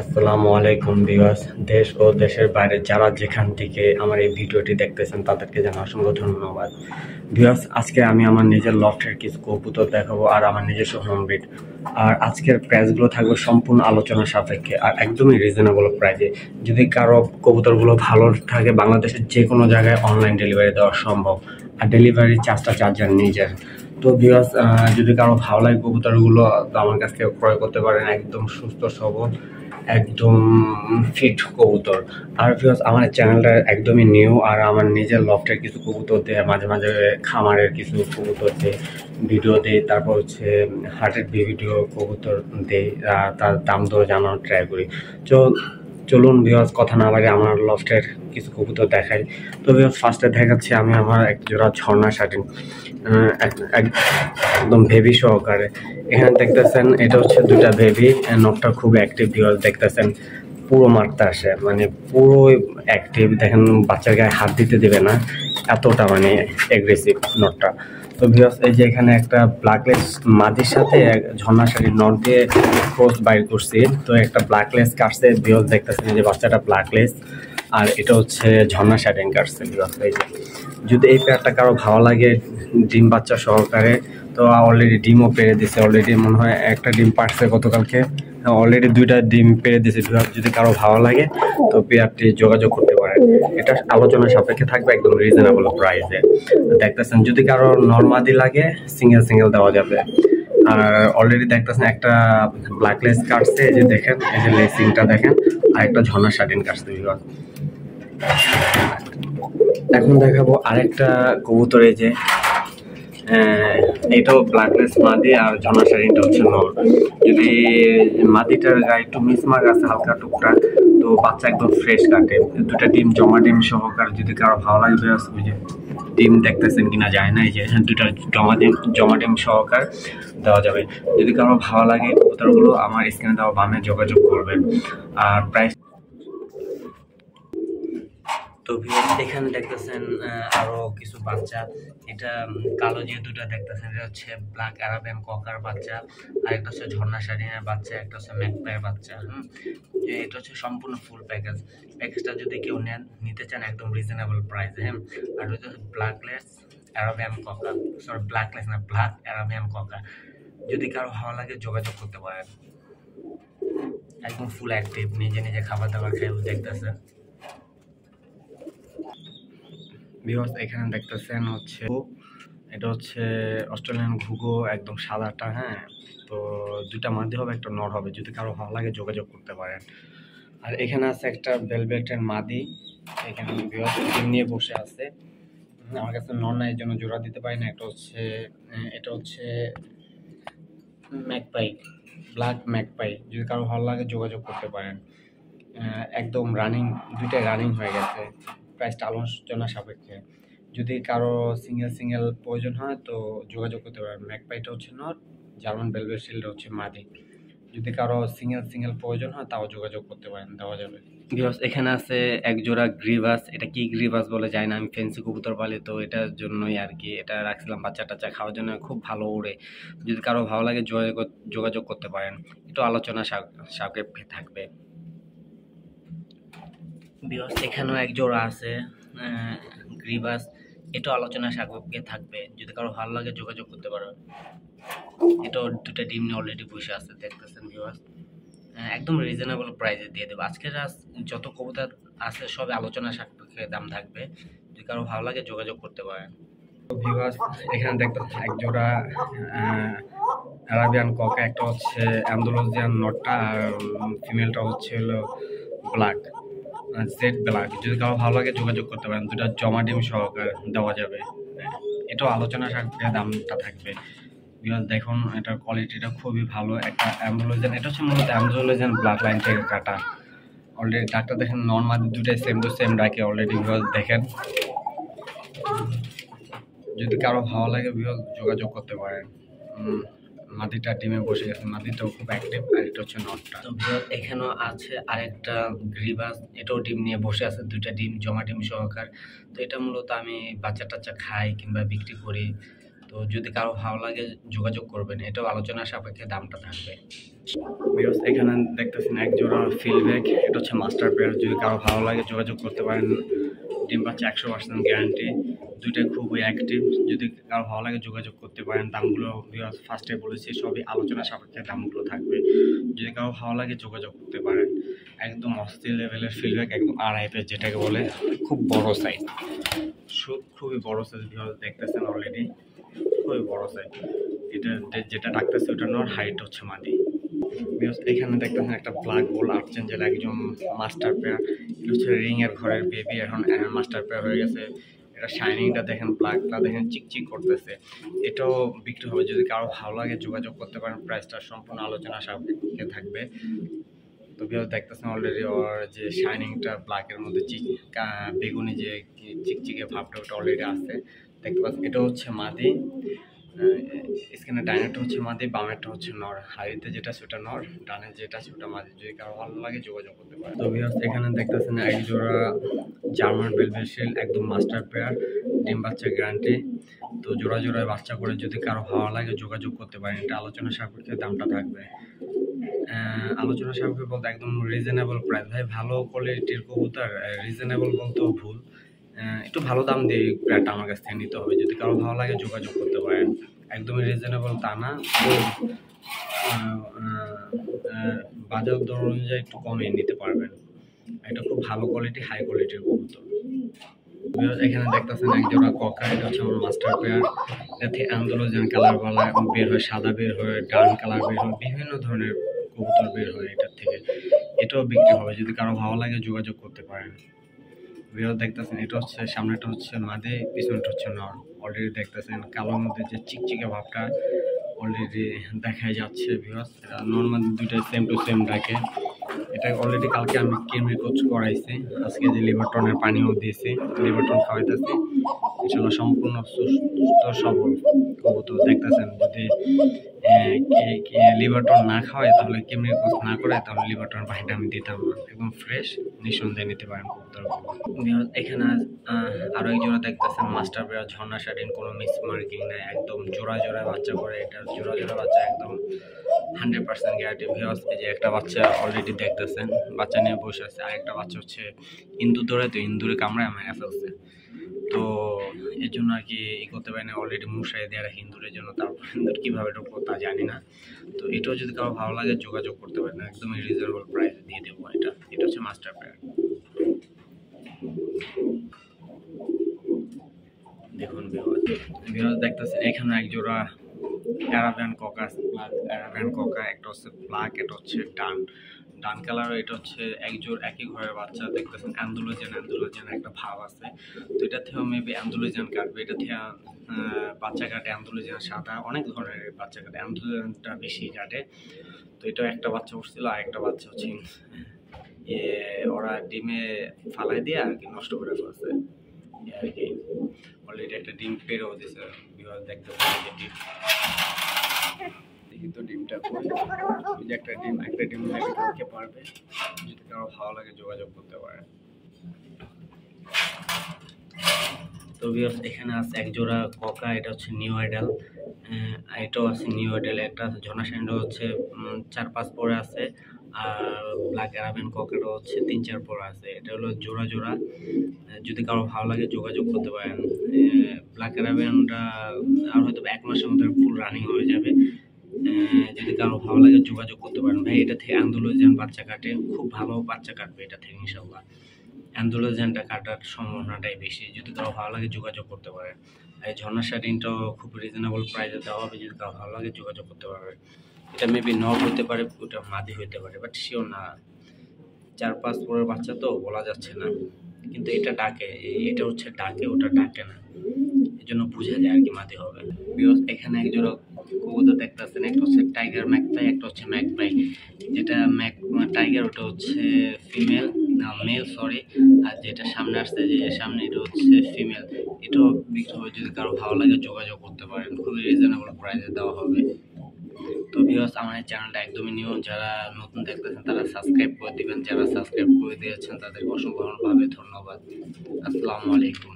আসসালামু আলাইকুম ভিউয়ার্স। দেশ ও দেশের বাইরে যারা যেখান থেকে আমার এই ভিডিওটি দেখতেছেন তাদেরকে জানাই অসংখ্য ধন্যবাদ। ভিউয়ার্স, আজকে আমি আমার নিজের লফটের কিছু কবুতর দেখাবো আর আমার নিজস্ব হোম ব্রিড। আর আজকের প্রাইসগুলো থাকবে সম্পূর্ণ আলোচনা সাপেক্ষে আর একদমই রিজনেবল প্রাইসে। যদি কারো কবুতরগুলো ভালো থাকে বাংলাদেশের যে কোনো জায়গায় অনলাইন ডেলিভারি দেওয়া সম্ভব, আর ডেলিভারি চার্জটা চার্জার নিজের। তো ভিউয়ার্স, যদি কারো ভালো লাগে কবুতরগুলো তো আমার কাছ থেকে ক্রয় করতে পারেন। একদম সুস্থ সবল, একদম ফিট কবুতর। আর ভিউয়ার্স, আমার চ্যানেলটা একদমই নিউ আর আমার নিজের লফটের কিছু কবুতর দিয়ে মাঝে মাঝে খামারের কিছু কবুতর দিয়ে ভিডিও দেই, তারপর হচ্ছে হার্টের ভিডিও কবুতর দেই, তার দাম দর জানানোর ট্রাই করি। চলুন ভিউয়ার্স, কথা না বাড়িয়ে আমার লফটের কিছু কবুতর দেখাই। তো ভিউয়ার্স, ফার্স্টে দেখাচ্ছি আমি আমার এক জোড়া ঝর্ণা শাটিন, একদম বেবি সহকারে। এখানে দেখতেছেন এটা হচ্ছে দুটা বেবি, নটটা খুব অ্যাক্টিভ। ভিউয়ার্স দেখতেছেন পুরো মারতে আসে, মানে পুরো অ্যাক্টিভ। দেখেন বাচ্চার গায়ে হাত দিতে দেবে না, এতটা মানে অ্যাগ্রেসিভ নটটা। তো ভিউয়ার্স, এই যে এখানে একটা ব্ল্যাকলেস মাদির সাথে ঝর্ণা শাড়ির নট দিয়ে ক্রস বাইর করছি। তো একটা ব্ল্যাকলেস কাটছে। ভিউয়ার্স দেখতেছেন যে বাচ্চাটা ব্ল্যাকলেস, আর এটা হচ্ছে ঝর্ণা শাটিন কাটছে। ভিউয়ার্স এই যে, যদি এই পেয়ারটা কারো ভালো লাগে ডিম বাচ্চা সহকারে, তো অলরেডি ডিমও পেরে দিছে। অলরেডি মনে হয় একটা ডিম পারছে গতকালকে, অলরেডি দুইটা ডিম পেরে দিছে। যদি কারো ভালো লাগে তো পেয়ারটি যোগাযোগ করতে পারেন। এটা আলোচনা সাপেক্ষে থাকবে, একদম রিজনেবল প্রাইসে। দেখতেছেন যদি কারো নর্মাদি লাগে সিঙ্গেল সিঙ্গেল দেওয়া যাবে। আর অলরেডি দেখতেছেন একটা ব্ল্যাকলেস কাটছে, এই যে দেখেন, এই যে লেসিংটা দেখেন, আর একটা ঝর্ণা শাটিন কাটছে। এখন দেখাবো আরেকটা কবুতর, এই যে এটাও ব্ল্যাকলেস মাদি আর ঝর্ণা শাটিনটা হচ্ছে নর। যদি মাদিটার গায়ে একটু মিসমার্ক আছে হালকা টুকটাক, তো বাচ্চা একদম ফ্রেশ কাটে। দুটা ডিম জমা ডিম সহকারে, যদি কারো ভালো লাগবে বুঝে ডিম দেখতেছেন কিনা যায় না, এই যে দুটা জমা ডিম সহকার দেওয়া যাবে। যদি কারো ভালো লাগে কবুতরগুলো আমার স্ক্রিনে দেওয়া বামে যোগাযোগ করবেন। আর প্রাইস তো ভিউয়ার্স, এখানে দেখতেছেন আরো কিছু বাচ্চা। এটা কালো যে দুটো দেখতেছেন এটা হচ্ছে ব্ল্যাক আরাবিয়ান ককার বাচ্চা, আর একটা হচ্ছে ঝর্ণা শাটিনের বাচ্চা, একটা হচ্ছে ম্যাকপাইয়ের বাচ্চা। এটা হচ্ছে সম্পূর্ণ ফুল প্যাকেজটা যদি কেউ নিতে চান একদম রিজনেবল প্রাইসে। আর হচ্ছে ব্ল্যাকলেস আরাবিয়ান ককা, সরি ব্ল্যাকলেস না, ব্ল্যাক আরাবিয়ান ককা। যদি কারো ভালো লাগে যোগাযোগ করতে পারেন। একদম ফুল অ্যাক্টিভ, নিজে নিজে খাবার দাবার খেয়ে দেখতেছে। ভিউয়ার্স, এখানে দেখতেছেন হচ্ছে এটা হচ্ছে অস্ট্রেলিয়ান ঘুঘো, একদম সাদাটা। তো দুটা মাদি হবে, একটা নর হবে। যদি কারো ভালো লাগে যোগাযোগ করতে পারেন। আর এখানে আছে একটা ভেলভেটের মাদি, এখানে ভিউয়ার্স ডিম নিয়ে বসে আছে। আমার কাছে নর নাই, এর জন্য জোড়া দিতে পারি না। এটা হচ্ছে ম্যাকপাই, ব্ল্যাক ম্যাকপাই। যদি কারো ভালো লাগে যোগাযোগ করতে পারেন। একদম রানিং, দুইটাই রানিং হয়ে গেছে। প্রাইসটা আলোচনা সাপেক্ষে। যদি কারো সিঙ্গেল প্রয়োজন হয় তো যোগাযোগ করতে পারেন। ম্যাকপাইটা হচ্ছে নর, জার্মান ভেলভেট শিল্ডটা হচ্ছে মাদি। যদি কারো সিঙ্গেল প্রয়োজন হয় তাও যোগাযোগ করতে পারেন, দেওয়া যাবে। ভিউয়ার্স, এখানে আছে এক জোড়া গ্রিভাস। এটা কি গ্রিভাস বলে যায় না, আমি ফেন্সি কবুতর পালি তো এটার জন্যই আর কি এটা রাখছিলাম বাচ্চা টাচ্চা খাওয়ার জন্য। খুব ভালো ওড়ে। যদি কারো ভালো লাগে যোগাযোগ করতে পারেন। একটু আলোচনা সাপেক্ষে থাকবে। ভিউয়ার্স, এখানেও এক জোড়া আছে গ্রিভাস, এটাও আলোচনা সাপেক্ষে থাকবে। যদি কারো ভালো লাগে যোগাযোগ করতে পারো। এটাও দুটা ডিম নিয়ে অলরেডি বসে আছে, দেখতেছেন ভিউয়ার্স। একদম রিজনেবল প্রাইসে দিয়ে দেবো। আজকের যত কবুতর আছে সব আলোচনা সাপেক্ষে দাম থাকবে। যদি কারো ভালো লাগে যোগাযোগ করতে পারেন। ভিউয়ার্স, এখানে দেখতেছেন এক জোড়া আরাবিয়ান ককা, একটা হচ্ছে অ্যান্ডালুসিয়ান নটটা আর ফিমেলটা হচ্ছে হলো ব্ল্যাক, জেড ব্ল্যাক। যদি কারো ভালো লাগে যোগাযোগ করতে পারেন। দুটা জমা ডিম সহকারে দেওয়া যাবে। এটাও আলোচনা সাপেক্ষে দামটা থাকবে। বিকজ দেখুন এটার কোয়ালিটিটা খুবই ভালো। একটা অ্যাম্বুলোজেন, এটা হচ্ছে মূলত অ্যাম্বুলোজেন ব্লাড লাইন থেকে কাটা। অলরেডি ডাক্তার দেখেন নর্মাল দুটাই সেম টু সেম রাখে অলরেডি। বিকজ দেখেন, যদি কারো ভালো লাগে বিকজ যোগাযোগ করতে পারেন। মাদিটা ডিমে বসে গেছে, মাদিটাও খুব অ্যাক্টিভ। আর এটা হচ্ছে নটটা। তো এখানেও আছে আরেকটা গ্রিভাস, এটাও ডিম নিয়ে বসে আছে, দুইটা ডিম জমা ডিম সহকার। তো এটা মূলত আমি বাচ্চা টাচ্চা খাই কিংবা বিক্রি করি। তো যদি কারো ভালো লাগে যোগাযোগ করবেন, এটাও আলোচনা সাপেক্ষে দামটা থাকবে। এখানে দেখতেছেন এক জোড়া ফিল্ডব্যাক, এটা হচ্ছে মাস্টার পেয়ার। যদি কারো ভালো লাগে যোগাযোগ করতে পারেন। ডিম বাচ্চা 100% গ্যারান্টি, দুইটাই খুবই অ্যাক্টিভ। যদি কারো ভালো লাগে যোগাযোগ করতে পারেন। দামগুলো ফার্স্টে বলেছি, সবই আলোচনা সাপেক্ষে দামগুলো থাকবে। যদি কারো ভালো লাগে যোগাযোগ করতে পারেন। একদম অস্থির লেভেলের ফিল্ডব্যাক, একদম আড়াইপের যেটাকে বলে, খুব বড় সাইজ, খুবই বড় সাইজ। দেখতেছেন অলরেডি খুবই বড় সাইজ। এটা যেটা ডাকতেছে ওটা নর, হাইট হচ্ছে মাদি। এখানে দেখতেছেন একটা ব্ল্যাক গোল্ড আর্চেঞ্জেল, একজন মাস্টার পেয়ার। এটা হচ্ছে রিং এর ঘরের বেবি, এখন মাস্টার পেয়ার হয়ে গেছে। এটা শাইনিংটা দেখেন, ব্ল্যাকটা দেখেন চিকচিক করতেছে। এটাও বিক্রি হবে। যদি কারো ভালো লাগে যোগাযোগ করতে পারেন। প্রাইসটা সম্পূর্ণ আলোচনা সাপেক্ষে থাকবে। তো দেখতেছেন অলরেডি ওর যে শাইনিংটা ব্ল্যাকের মধ্যে বেগুনি যে চিকচিকে ভাবটা ওটা অলরেডি আছে, দেখতে পাচ্ছেন। এটা হচ্ছে মাদি, স্ক্রিনে ডাইনেরটা হচ্ছে মাদি, বামেরটা হচ্ছে নর। হাইতে যেটা সেটা নর, ডানে যেটা সেটা মাদি। যদি কারো ভালো লাগে যোগাযোগ করতে পারে। তো এখানে দেখতেছেন এক জোড়া জার্মান বেলভেট, একদম মাস্টার পেয়ার, ডিম বাচ্চা গ্যারান্টি। তো জোড়া জোড়ায় বাচ্চা করে যদি কারো ভালো লাগে যোগাযোগ করতে পারেন। এটা আলোচনা সাপেক্ষে দামটা থাকবে। আলোচনা সাপেক্ষে বলতে একদম রিজনেবল প্রাইস। ভাই ভালো কোয়ালিটির কবুতর রিজনেবল বলতেও ভুল, একটু ভালো দাম দিয়ে প্যাডটা আমার কাছ থেকে নিতে হবে। যদি কারো ভালো লাগে যোগাযোগ করতে পারেন। একদমই রিজনেবল তা না, বাজার দর অনুযায়ী একটু কমে নিতে পারবেন। এটা খুব ভালো কোয়ালিটি, হাই কোয়ালিটির কবুতর। এখানে দেখতেছেন এক জোড়া ককা, এটা হচ্ছে আমার মাস্টার পেয়ার। এতে আন্দোলন কালার বালা বের হয়, সাদা বের হয়, ডান কালার বের হয়, বিভিন্ন ধরনের কবুতর বের হয় এটার থেকে। এটাও বিক্রি হবে। যদি কারো ভালো লাগে যোগাযোগ করতে পারেন। দেখতেছেন এটা হচ্ছে, সামনেটা হচ্ছে মাদে, পিছনটা হচ্ছে নর। অলরেডি দেখতেছেন কালোর মধ্যে যে চিকচিকে ভাবটা অলরেডি দেখাই যাচ্ছে। এটা নর্মাল দুইটাই সেম টু সেম ডাকে। এটা অলরেডি কালকে আমি কেমি কোচ করাইছি, আজকে যে লিভারটনের পানিও দিয়েছি, লিভারটন খাওয়াইতেছি। ইনশাল্লাহ সম্পূর্ণ সুস্থ সবল কবুতর। দেখতেছেন যদি লিভারটন না খাওয়ায়, তাহলে কেমি কোচ না করায়, তাহলে লিভারটন পানিটা আমি দিতাম না। একদম ফ্রেশ, নিঃসন্দেহে নিতে পারেন কবুতর। এখানে আরো এক জোড়া দেখতেছেন মাস্টার পেয়ার, ঝর্ণা শাটিন, কোনো মিস মার্কিং নাই, একদম জোড়া জোড়া বাচ্চা করে। এটা জোড়া জোড়া বাচ্চা, একদম 100% গ্যারান্টি। ভিউয়ার্স এই যে একটা বাচ্চা অলরেডি দেখতেছেন, বাচ্চা নিয়ে বসে আছে। আরেকটা বাচ্চা হচ্ছে ইন্দুর ধরে, তো ইন্দুরে কামড়ায় মেরে ফেলছে। তো এর জন্য আর কি করতে পারি না, অলরেডি মশাই দেওয়া রাখি ইন্দুরের জন্য। তারপর ইন্দুর কীভাবে ঢুকবো তা জানি না। তো এটাও যদি কারো ভালো লাগে যোগাযোগ করতে পারেন, একদমই রিজনেবল প্রাইসে দিয়ে দেবো। এটা হচ্ছে মাস্টার পেয়ার। দেখুন ভিউয়ার্স দেখতেছেন এখানে এক জোড়া অ্যারাবিয়ান ককা আছে, ব্ল্যাক অ্যারাবিয়ান ককা। একটা হচ্ছে ব্ল্যাক, এটা হচ্ছে ডান কালার। এটা হচ্ছে একই ঘরের বাচ্চা। দেখতেছেন অ্যান্ডোলোজেন একটা ভাব আছে। তো এটা থেকেও মেবি অ্যান্ডোলোজেন কাটবে। এটা থেকে বাচ্চা কাটে অ্যান্ডোলোজেন সাদা, অনেক ধরনের বাচ্চা কাটে, অ্যান্ডোলোজেনটা বেশি কাটে। তো এটা একটা বাচ্চা উঠছিল, আর একটা বাচ্চা হচ্ছে ওরা ডিমে ফালাই দিয়ে আর কি নষ্ট করে ফেলছে আর কি। অলরেডি একটা ডিম পেরেও দিছে। দেখতে ডিম, দেখি তো ডিমটা ওই যে একটা ডিম খেতে পারবে। যদি কারো ভালো লাগে যোগাযোগ করতে পারে। তো এখানে আছে এক জোড়া ককা, এটা হচ্ছে নিউ আইডাল। এটাও আছে নিউ আইডাল। একটা ঝর্ণা স্যান্ডো হচ্ছে 4-5 পরে আছে, আর ব্ল্যাক অ্যারাবিয়ান ককাটা হচ্ছে 3-4 পরে আছে। এটা হলো জোড়া জোড়া। যদি কারো ভালো লাগে যোগাযোগ করতে পারেন। ব্ল্যাক অ্যারাবিয়ানটা আর হয়তো 1 মাসের মধ্যে ফুল রানিং হয়ে যাবে। যদি কারো ভালো লাগে যোগাযোগ করতে পারেন। ভাই এটা থেকে অ্যান্ডোলোজেন বাচ্চা কাটে, খুব ভালো বাচ্চা কাটবে এটা থেকে ইনশাল্লাহ। অ্যান্ডোলোজেনটা কাটার সম্ভাবনাটাই বেশি। যদি কারো ভালো লাগে যোগাযোগ করতে পারেন। এই ঝর্ণা শাটিনটাও খুব রিজনেবল প্রাইসে দেওয়া হবে। যদি কারো ভালো লাগে যোগাযোগ করতে পারবে। এটা মেবি নর হতে পারে, ওটা মাদি হতে পারে, বাট শিওর না। 4-5 পরের বাচ্চা তো বলা যাচ্ছে না, কিন্তু এটা ডাকে, এটা হচ্ছে ডাকে, ওটা ডাকে না, এই জন্য বুঝা যায় আর কি মাদি হবে। এখানে এক জোড়া কবুতর দেখতেছেন, একটা হচ্ছে টাইগার ম্যাকপাই, একটা হচ্ছে ম্যাকপাই। যেটা টাইগার ওটা হচ্ছে মেল সরি, আর যেটা সামনে আসছে যে সামনে এটা হচ্ছে ফিমেল। এটাও বিক্রি হবে। যদি কারো ভালো লাগে যোগাযোগ করতে পারেন, খুবই রিজনেবল প্রাইসে দেওয়া হবে। তো ভিউয়ার্স আমার এই চ্যানেলটা একদমই নিউ, যারা নতুন দেখতেছেন তারা সাবস্ক্রাইব করে দিবেন। যারা সাবস্ক্রাইব করে দিয়েছেন তাদেরকে অসংখ্যভাবে ধন্যবাদ। আসসালামু আলাইকুম।